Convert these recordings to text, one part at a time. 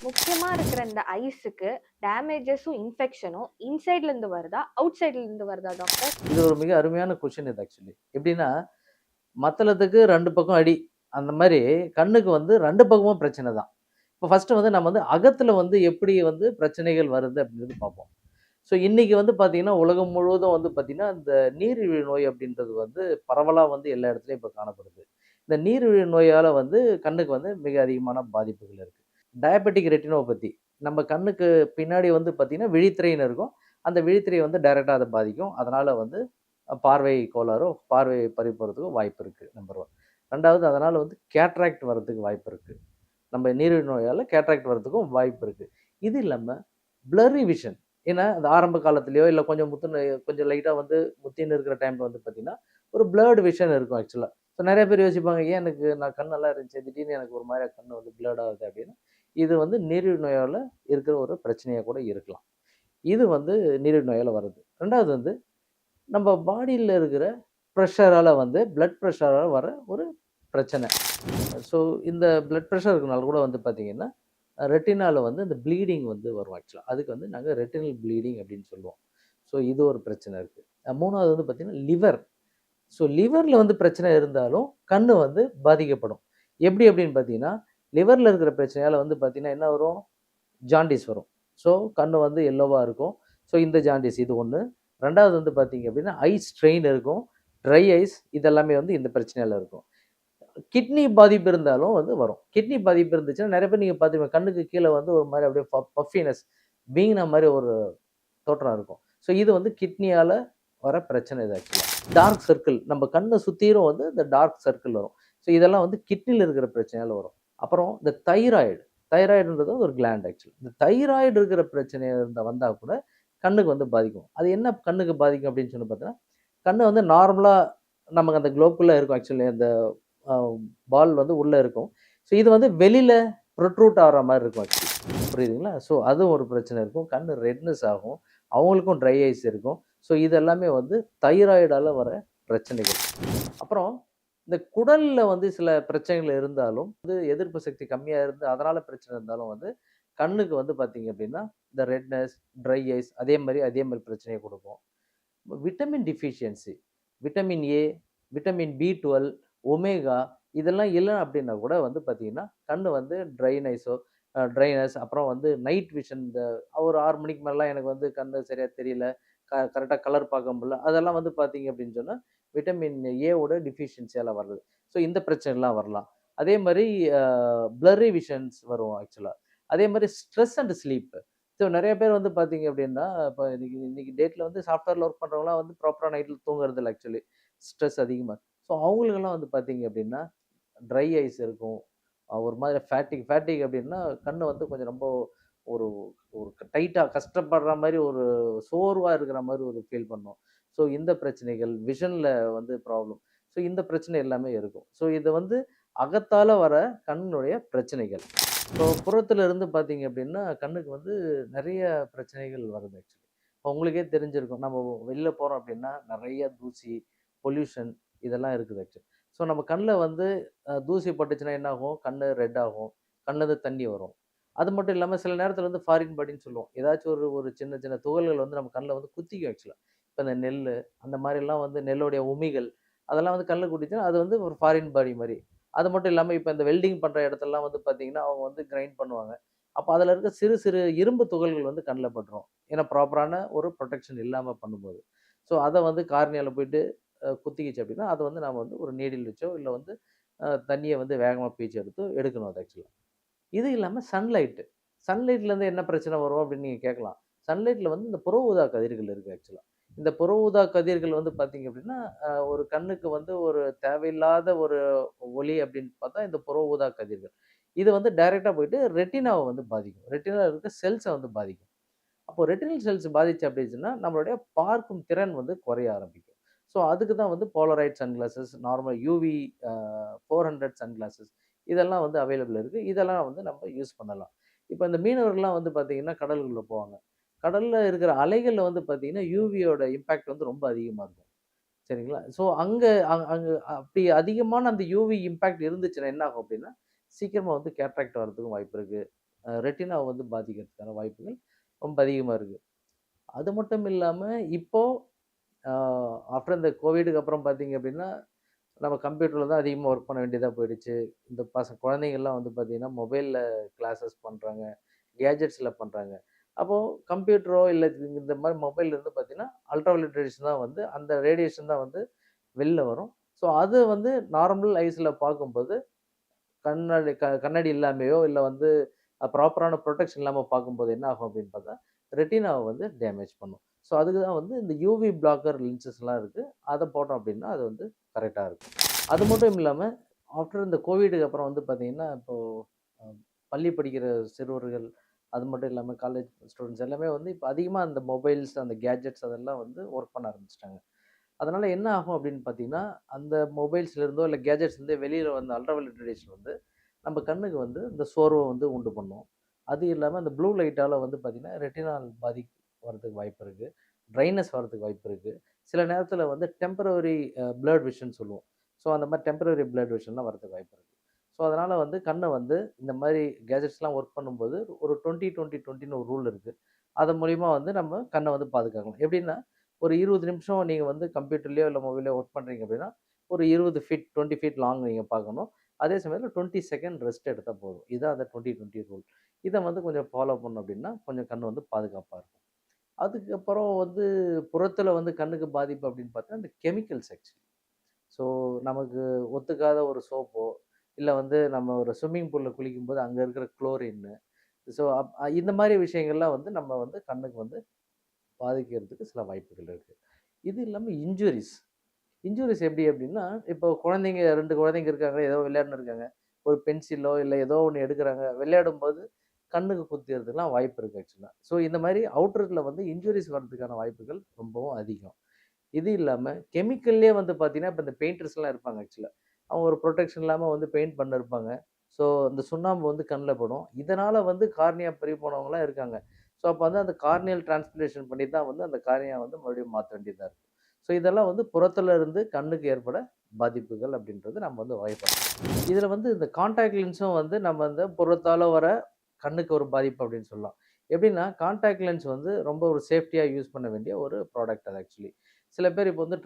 முக்கியமா இருக்கிற இந்த ஐஸுக்கு டேமேஜஸும், இன்ஃபெக்ஷனும் இன்சைட்ல இருந்து வருதா? அவுட் சைட்ல இருந்து வருதா டாக்டர்? இது ஒரு மிக அருமையான கொஸ்டின் இது ஆக்சுவலி. எப்படின்னா, மத்தளத்துக்கு 2 பக்கம் அடி. அந்த மாரி கண்ணுக்கு வந்து 2 பக்கமும் பிரச்சனை தான். இப்ப ஃபர்ஸ்ட்டு வந்து நம்ம வந்து அகத்துல வந்து எப்படி வந்து பிரச்சனைகள் வருது அப்படின்றது பார்ப்போம். ஸோ இன்னைக்கு வந்து பார்த்தீங்கன்னா, உலகம் முழுவதும் வந்து பார்த்தீங்கன்னா, இந்த நீரிழிவு நோய் அப்படின்றது வந்து பரவலா வந்து எல்லா இடத்துலயும் இப்ப காணப்படுது. இந்த நீரிழிவு நோயால வந்து கண்ணுக்கு வந்து மிக அதிகமான பாதிப்புகள் இருக்கு. டயபெட்டிக் ரெட்டினோபதி நம்ம கண்ணுக்கு பின்னாடி வந்து பார்த்தீங்கன்னா, விழித்திரைன்னு இருக்கும். அந்த விழித்திரைய வந்து டைரக்ட்டா அத பாதிக்கும். அதனால வந்து பார்வை கோளாறோ, பார்வை பறி போறதுக்கும் வாய்ப்பு இருக்கு. நம்பர் 1. 2வது அதனால வந்து கேட்ராக்ட் வரதுக்கு வாய்ப்பு இருக்கு. நம்ம நீரிழிவு நோயால கேட்ராக்ட் வரதுக்கும் வாய்ப்பு இருக்கு. இது இல்லாம பிளர்ரி விஷன். ஏன்னா, அது ஆரம்ப காலத்திலயோ இல்ல கொஞ்சம் லைட்டா வந்து முத்தின்னு இருக்கிற டைம்ல வந்து பார்த்தீங்கன்னா, ஒரு பிளர்ட் விஷன் இருக்கும் ஆக்சுவலா. ஸோ நெறைய பேர் யோசிப்பாங்க, ஏன் நான் கண் நல்லா இருந்துச்சு. திடீர்னு எனக்கு ஒரு மாரியா கண்ணு வந்து பிளர்ட் ஆகுது அப்படின்னு. இது வந்து நீரிழிவு நோயால இருக்கிற ஒரு பிரச்சனையா கூட இருக்கலாம். இது வந்து நீரிழிவு நோயால வர்றது. 2வது வந்து நம்ம பாடியில இருக்கிற பிரஷரால வந்து பிளட் பிரஷரால வர ஒரு பிரச்சனை. ஸோ இந்த பிளட் பிரஷர் இருக்கனால கூட வந்து பார்த்தீங்கன்னா, ரெட்டினால வந்து இந்த ப்ளீடிங் வந்து வரும் ஆக்சுவலா. அதுக்கு வந்து நாங்க ரெட்டினல் ப்ளீடிங் அப்படின்னு சொல்லுவோம். ஸோ இது ஒரு பிரச்சனை இருக்கு. 3வது வந்து பார்த்தீங்கன்னா, லிவர். ஸோ லிவர்ல வந்து பிரச்சனை இருந்தாலும் கண்ணு வந்து பாதிக்கப்படும். எப்படி அப்படின்னு பார்த்தீங்கன்னா, லிவர்ல இருக்கிற பிரச்சனையால வந்து பார்த்தீங்கன்னா என்ன வரும்? ஜாண்டிஸ் வரும். ஸோ கண்ணு வந்து எல்லோவா இருக்கும். ஸோ இந்த ஜாண்டிஸ் இது 1. 2வது வந்து பார்த்தீங்க அப்படின்னா, ஐ ஸ்ட்ரெயின் இருக்கும். ட்ரை ஐஸ் இதெல்லாமே வந்து இந்த பிரச்சனையால இருக்கும். கிட்னி பாதிப்பு இருந்தாலும் வந்து வரும். கிட்னி பாதிப்பு இருந்துச்சுன்னா, நெறைய பேர் நீங்க பார்த்துருப்பீங்க. கண்ணுக்கு கீழ வந்து ஒரு மாரி அப்படியே பஃப்பினஸ் வீங்குன மாரி ஒரு தோற்றம் இருக்கும். ஸோ இது வந்து கிட்னியால வர பிரச்சனை இது ஆக்சுவலா. டார்க் சர்க்கிள் நம்ம கண்ண சுத்திரும் வந்து இந்த டார்க் சர்க்கிள் வரும். ஸோ இதெல்லாம் வந்து கிட்னில இருக்கிற பிரச்சனையால வரும். அப்புறம் இந்த தைராய்டு. தைராய்டுன்றது ஒரு கிளாண்ட் ஆக்சுவலி. இந்த தைராய்டு இருக்கிற பிரச்சனை வந்தா கூட கண்ணுக்கு வந்து பாதிக்கும். அது என்ன கண்ணுக்கு பாதிக்கும் அப்படின்னு சொல்லி பார்த்தீங்கன்னா, கண்ணு வந்து நார்மலா நமக்கு அந்த குளோப்குள்ள இருக்கும் ஆக்சுவலி. அந்த அ பால் வந்து உள்ள இருக்கும். ஸோ இது வந்து வெளியில புரொட்ரூட் ஆகுற மாரி இருக்கும் ஆக்சுவலி. புரியுதுங்களா? ஸோ அது ஒரு பிரச்சனை இருக்கும். கண்ணு ரெட்னஸ் ஆகும். அவங்களுக்கும் ட்ரை ஐஸ் இருக்கும். ஸோ இது எல்லாமே வந்து தைராய்டால வர பிரச்சனைகள். அப்புறம் இந்த குடல்ல வந்து சில பிரச்சனைகள் இருந்தாலும், வந்து எதிர்ப்பு சக்தி கம்மியா இருந்து அதனால பிரச்சனை இருந்தாலும் வந்து, கண்ணுக்கு வந்து பார்த்தீங்க அப்படின்னா, இந்த ரெட்னஸ், ட்ரை ஐஸ் அதே மாரி பிரச்சனைய குடுக்கும். Vitamin deficiency vitamin A, vitamin பி12, ஒமேகா இதெல்லாம் இல்ல அப்டின்னா கூட வந்து பார்த்தீங்கன்னா, கண்ணு வந்து ட்ரைனஸ் அப்புறம் வந்து நைட் விஷன் இந்த ஒரு 6 மணிக்கு மேலலாம் எனக்கு வந்து கண்ணு சரியா தெரியல. கரெக்ட்டா கலர் பார்க்க முடியல. அதெல்லாம் வந்து பார்த்தீங்க அப்டின்னு சொன்னா, விட்டமின் ஏவோட டெஃபிஷியன்சியால வர்றது. ஸோ இந்த பிரச்சனைலாம் வரலாம். அதே மாரி அ பிளர்ரி விஷன்ஸ் வரும் ஆக்சுவலா. அதே மாரி ஸ்ட்ரெஸ் அண்ட் ஸ்லீப். ஸோ நெறைய பேர் வந்து பார்த்தீங்க அப்டின்னா, இப்ப இன்னைக்கு இன்னைக்கு டேட்ல வந்து சாஃப்ட்வேர்ல ஒர்க் பண்றவங்கலாம் வந்து ப்ராப்பரா நைட்ல தூங்குறது இல்ல ஆக்சுவலி. ஸ்ட்ரெஸ் அதிகமா. ஸோ அவங்களுக்கெல்லாம் வந்து பார்த்தீங்க அப்டின்னா, ட்ரை ஐஸ் இருக்கும். ஒரு மாதிரி ஃபேட்டிக் அப்டின்னா, கண்ணு வந்து கொஞ்சம் ரொம்ப ஒரு ஒரு டைட்டா கஷ்டப்படுற மாரி ஒரு சோர்வா இருக்கிற மாரி ஒரு ஃபீல் பண்ணும். ஸோ இந்த பிரச்சனைகள், விஷன்ல வந்து ப்ராப்ளம். ஸோ இந்த பிரச்சனை எல்லாமே இருக்கும். ஸோ இது வந்து அகத்தால வர கண்ணுடைய பிரச்சனைகள். இப்போ புறத்துல இருந்து பார்த்தீங்க அப்டின்னா, கண்ணுக்கு வந்து நெறைய பிரச்சனைகள் வருது ஆக்சுவலி. இப்போ உங்களுக்கே தெரிஞ்சிருக்கும். நம்ம வெளில போறோம் அப்டின்னா, நெறைய தூசி, பொல்யூஷன் இதெல்லாம் இருக்குது ஆக்சுவலி. ஸோ நம்ம கண்ல வந்து தூசி பட்டுச்சுன்னா என்ன ஆகும்? கண்ணு ரெட் ஆகும். கண்லருந்து தண்ணி வரும். அது மட்டும் இல்லாம சில நேரத்துல வந்து ஃபாரின் பாடின்னு சொல்லுவோம். ஏதாச்சும் ஒரு ஒரு சின்ன சின்ன துகள்கள் வந்து நம்ம கண்ல வந்து குத்திக்கும் ஆக்சுவலா. இப்ப இந்த நெல்லு, அந்த மாரிலாம் வந்து நெல்லுடைய உமிகள், அதெல்லாம் வந்து கண்ல குத்திச்சுன்னா, அது வந்து ஒரு ஃபாரின் பாடி மாரி. அது மட்டும் இல்லாம இப்ப இந்த வெல்டிங் பண்ற இடத்துலலாம் வந்து பார்த்தீங்கன்னா, அவங்க வந்து கிரைண்ட் பண்ணுவாங்க. அப்ப அதுல இருக்க சிறு சிறு இரும்பு துகள்கள் வந்து கண்ல பட்டுரும். ஏன்னா ப்ராப்பரான ஒரு புரொடெக்ஷன் இல்லாம பண்ணும்போது. ஸோ அத வந்து கார்னியால போயிட்டு குத்திக்கிச்சு அப்டின்னா, அத வந்து நாம வந்து ஒரு நீடில் வச்சோ, இல்ல வந்து தண்ணிய வந்து வேகமா பீய்ச்சி எடுக்கணும் அது ஆக்சுவலா. இது இல்லாம சன்லைட். சன்லைட்லேருந்து என்ன பிரச்சனை வரும் அப்படின்னு நீங்க கேட்கலாம். சன்லைட்ல வந்து இந்த புற ஊதா கதிர்கள் இருக்கு ஆக்சுவலா. இந்த புற ஊதா கதிர்கள் வந்து பார்த்தீங்க அப்படின்னா, ஒரு கண்ணுக்கு வந்து ஒரு தேவையில்லாத ஒரு ஒளி அப்படின்னு பார்த்தா இந்த புற ஊதா கதிர்கள். இது வந்து டைரக்ட்டா போயிட்டு ரெட்டினாவ வந்து பாதிக்கும். ரெட்டினால இருக்க செல்ஸ வந்து பாதிக்கும். அப்போ ரெட்டினல் செல்ஸ் பாதிச்சு அப்படிச்சுன்னா, நம்மளுடைய பார்க்கும் திறன் வந்து குறைய ஆரம்பிக்கும். ஸோ அதுக்கு தான் வந்து போலரைட் சன்கிளாஸஸ், நார்மல் யுவி அ 400 சன்கிளாஸஸ் இதெல்லாம் வந்து அவைலபிள் இருக்கு. இதெல்லாம் வந்து நம்ம யூஸ் பண்ணலாம். இப்ப இந்த மீனவர்கள்லாம் வந்து பார்த்தீங்கன்னா, கடலுக்குள்ள போவாங்க. கடல்ல இருக்கிற அலைகள்ல வந்து பார்த்தீங்கன்னா, யுவியோட இம்பாக்ட் வந்து ரொம்ப அதிகமா இருக்கும். சரிங்களா? ஸோ அங்க அங்க அப்படி அதிகமான அந்த யுவி இம்பாக்ட் இருந்துச்சுன்னா என்ன ஆகும் அப்படின்னா, சீக்கிரமா வந்து கேட்ராக்ட் வரதுக்கும் வாய்ப்பு இருக்கு. ரெட்டினாவை வந்து பாதிக்கிறதுக்கான வாய்ப்புகள் ரொம்ப அதிகமா இருக்கு. அது மட்டும் இல்லாம, இப்போ ஆஃப்டர் இந்த கோவிடுக்கு அப்புறம் பார்த்தீங்க அப்படின்னா, நம்ம கம்ப்யூட்டர்ல தான் அதிகமா ஒர்க் பண்ண வேண்டியதா போயிடுச்சு. இந்த குழந்தைங்கள்லாம் வந்து பார்த்தீங்கன்னா, மொபைல்ல கிளாஸஸ் பண்றாங்க. கேட்ஜெட்ஸ்ல பண்றாங்க. அப்போ கம்ப்யூட்டரோ இல்ல இந்த மாரி மொபைல்ல இருந்து பார்த்தீங்கன்னா, அல்ட்ரா வயலட் ரேடியேஷன் தான் வந்து அந்த ரேடியேஷன் தான் வந்து வெளில வரும். ஸோ அது வந்து நார்மல் ஐஸ்ல பார்க்கும்போது, கண்ணாடி இல்லாமயோ இல்ல வந்து ப்ராப்பரான புரொடெக்ஷன் இல்லாம பார்க்கும்போது என்ன ஆகும் அப்படின்னு பார்த்தா, ரெட்டினாவ வந்து டேமேஜ் பண்ணும். ஸோ அதுக்கு தான் வந்து இந்த யூவி பிளாக்கர் லென்சஸ்லாம் இருக்கு. அத போட்டோம் அப்படின்னா, அது வந்து கரெக்ட்டா இருக்கும். அது மட்டும் இல்லாம, ஆஃப்டர் இந்த கோவிடுக்கு அப்புறம் வந்து பார்த்தீங்கன்னா, இப்போ அ பள்ளி படிக்கிற சிறுவர்கள், அது மட்டும் இல்லாம காலேஜ் ஸ்டூடண்ட்ஸ் எல்லாமே வந்து இப்ப அதிகமா அந்த மொபைல்ஸ், அந்த கேட்ஜெட்ஸ் அதெல்லாம் வந்து ஒர்க் பண்ண ஆரம்பிச்சுட்டாங்க. அதனால என்ன ஆகும் அப்படின்னு பார்த்தீங்கன்னா, அந்த மொபைல்ஸ்ல இருந்தோ, இல்ல கேட்ஜெட்ஸ்ல இருந்தோ வெளியில வந்த அல்ட்ரா வயலட் ரேடியேஷன் வந்து நம்ம கண்ணுக்கு வந்து இந்த சோர்வ வந்து உண்டு பண்ணும். அது இல்லாம அந்த ப்ளூ லைட்டால வந்து பார்த்தீங்கன்னா, ரெட்டினால் வரதுக்கு வாய்ப்பு இருக்கு. ட்ரைனஸ் வரதுக்கு வாய்ப்பு இருக்கு. சில நேரத்தில வந்து டெம்பரவரி ப்ளர்ட் விஷன் சொல்லுவோம். ஸோ அந்த மாரி டெம்பரவரி ப்ளர்ட் விஷன்லாம் வரதுக்கு வாய்ப்பு இருக்கு. ஸோ அதனால வந்து கண்ண வந்து இந்த மாரி கேட்ஜெட்ஸ்லாம் ஒர்க் பண்ணும்போது ஒரு 20, 20, 20ன்னு ஒரு ரூல் இருக்கு. அதன் மூலியமா வந்து நம்ம கண்ண வந்து பாதுகாக்கலாம். எப்படின்னா, ஒரு 20 நிமிஷம் நீங்க வந்து கம்ப்யூட்டர்லயோ இல்ல மொபைல்லயோ ஒர்க் பண்றீங்க அப்படின்னா, ஒரு 20 ஃபீட் 20 ஃபீட் லாங் நீங்க பார்க்கணும். அதே சமயத்தில 20 செகண்ட் ரெஸ்ட் எடுத்தா போதும். இதான் அந்த 20, 20 ரூல். இத வந்து கொஞ்சம் ஃபாலோ பண்ணோம் அப்படின்னா, கொஞ்சம் கண்ணு வந்து பாதுகாப்பா இருக்கும். அதுக்கப்புறம் வந்து புறத்துல வந்து கண்ணுக்கு பாதிப்பு அப்படின்னு பார்த்தா, இந்த கெமிக்கல்ஸ் ஆக்சுவலி. ஸோ நமக்கு ஒத்துக்காத ஒரு சோப்போ, இல்ல வந்து நம்ம ஒரு ஸ்விம்மிங் பூல்ல குளிக்கும்போது அங்க இருக்கிற குளோரின், ஸோ இந்த மாரி விஷயங்கள்லாம் வந்து நம்ம வந்து கண்ணுக்கு வந்து பாதிக்கிறதுக்கு சில வாய்ப்புகள் இருக்கு. இது இல்லாம இன்ஜுரீஸ். இன்ஜுரீஸ் எப்படி அப்படின்னா, இப்போ குழந்தைங்க 2 குழந்தைங்க இருக்காங்க. ஏதோ விளையாடின்னு இருக்காங்க. ஒரு பென்சிலோ இல்ல ஏதோ ஒண்ணு எடுக்குறாங்க. விளையாடும்போது கண்ணுக்கு குத்திறதுக்குலாம் வாய்ப்பு இருக்கு ஆக்சுவலா. ஸோ இந்த மாரி அவுட்டர்ல வந்து இன்ஜுரீஸ் வரதுக்கான வாய்ப்புகள் ரொம்பவும் அதிகம். இது இல்லாம கெமிக்கல்லயே வந்து பார்த்தீங்கன்னா, இப்ப இந்த பெயிண்டர்ஸ்லாம் இருப்பாங்க ஆக்சுவலா. அவங்க ஒரு புரொடெக்ஷன் இல்லாம வந்து பெயிண்ட் பண்ணிருப்பாங்க. ஸோ இந்த சுண்ணாம்பு வந்து கண்ல படும். இதனால வந்து கார்னியா பறி போனவங்கலாம் இருக்காங்க. ஸோ அப்ப வந்து அந்த கார்னியல் டிரான்ஸ்பிளேஷன் பண்ணி தான் வந்து அந்த கார்னியா வந்து மறுபடியும் மாத்த வேண்டியதா இருக்கு. ஸோ இதெல்லாம் வந்து புறத்துல இருந்து கண்ணுக்கு ஏற்பட பாதிப்புகள் அப்படின்றது நம்ம வந்து வகைப்படுத்தலாம். இதுல வந்து இந்த கான்டாக்ட் லென்ஸும் வந்து நம்ம அந்த புறத்தால வர கண்ணுக்கு ஒரு பாதிப்பு அப்படின்னு சொல்லலாம். எப்படின்னா, கான்டாக்ட் லென்ஸ் வந்து ரொம்ப ஒரு சேஃப்டியா யூஸ் பண்ண வேண்டிய ஒரு ப்ராடக்ட் அது ஆக்சுவலி. சில பேர் இப்போ வந்து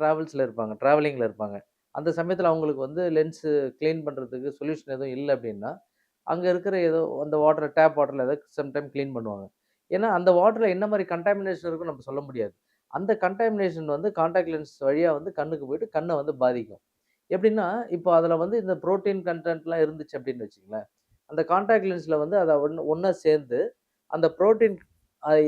டிராவலிங்ல இருப்பாங்க. அந்த சமயத்தில அவங்களுக்கு வந்து லென்ஸ் கிளீன் பண்றதுக்கு சொல்யூஷன் எதுவும் இல்ல அப்படின்னா, அங்க இருக்கிற ஏதோ அந்த டேப் வாட்டர்ல ஏதோ சம்டைம் கிளீன் பண்ணுவாங்க. ஏன்னா, அந்த வாட்டர்ல என்ன மாரி கன்டாமினேஷன் இருக்குன்னு நம்ம சொல்ல முடியாது. அந்த கன்டாமினேஷன் வந்து கான்டாக்ட் லென்ஸ் வழியா வந்து கண்ணுக்கு போயிட்டு கண்ண வந்து பாதிக்கும். எப்படின்னா, இப்போ அதில வந்து இந்த புரோட்டீன் கன்டென்ட்லாம் இருந்துச்சு அப்படின்னு வச்சுக்கங்களேன். அந்த கான்டாக்ட் லென்ஸ்ல வந்து அத ஒண்ணா சேர்ந்து, அந்த புரோட்டீன்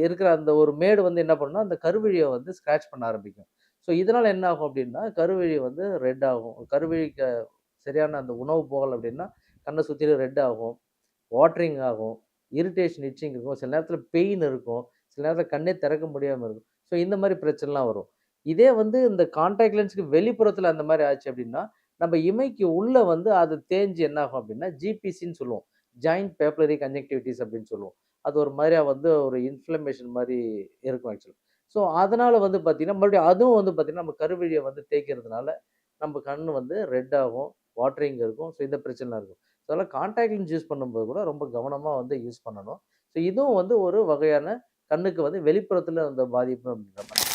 இருக்கிற அந்த ஒரு மேடு வந்து என்ன பண்ணும்னா, அந்த கருவிழிய வந்து ஸ்க்ராட்ச் பண்ண ஆரம்பிக்கும். ஸோ இதனால என்ன ஆகும் அப்டின்னா, கருவிழி வந்து ரெட் ஆகும். கருவிழிக்கு சரியான அந்த உணவு போகல அப்டின்னா, கண்ண சுத்திலும் ரெட் ஆகும். வாட்டரிங் ஆகும். இரிட்டேஷன், இட்ச்சிங் இருக்கும். சில நேரத்தில பெயின் இருக்கும். சில நேரத்தில கண்ணே திறக்க முடியாம இருக்கும். ஸோ இந்த மாரி பிரச்சனைலாம் வரும். இதே வந்து இந்த கான்டாக்ட் லென்ஸ்க்கு வெளிப்புறத்தில அந்த மாரி ஆச்சு அப்டின்னா, நம்ம இமைக்கு உள்ள வந்து அது தேஞ்சு என்ன ஆகும் அப்டின்னா, ஜிபிசின்னு சொல்லுவோம். ஜாயிண்ட் பேப்புலரி கன்ஜங்டிவிட்டிஸ் அப்டின்னு சொல்லுவோம். அது ஒரு மாரியா வந்து ஒரு இன்ஃப்ளமேஷன் மாரி இருக்கும் ஆக்சுவலா. ஸோ அதனால வந்து பார்த்தீங்கன்னா, மறுபடியும் அதுவும் வந்து பார்த்தீங்கன்னா, நம்ம கருவிழிய வந்து தேய்க்கிறதுனால, நம்ம கண்ணு வந்து ரெட் ஆகும், வாட்டரிங் இருக்கும். ஸோ இந்த பிரச்சனைலாம் இருக்கும். ஸோ அதனால கான்டாக்ட் லென்ஸ் யூஸ் பண்ணும்போது கூட ரொம்ப கவனமா வந்து யூஸ் பண்ணணும். ஸோ இதுவும் வந்து ஒரு வகையான கண்ணுக்கு வந்து வெளிப்புறத்துல அந்த பாதிப்பு அப்படின்ற மாரி.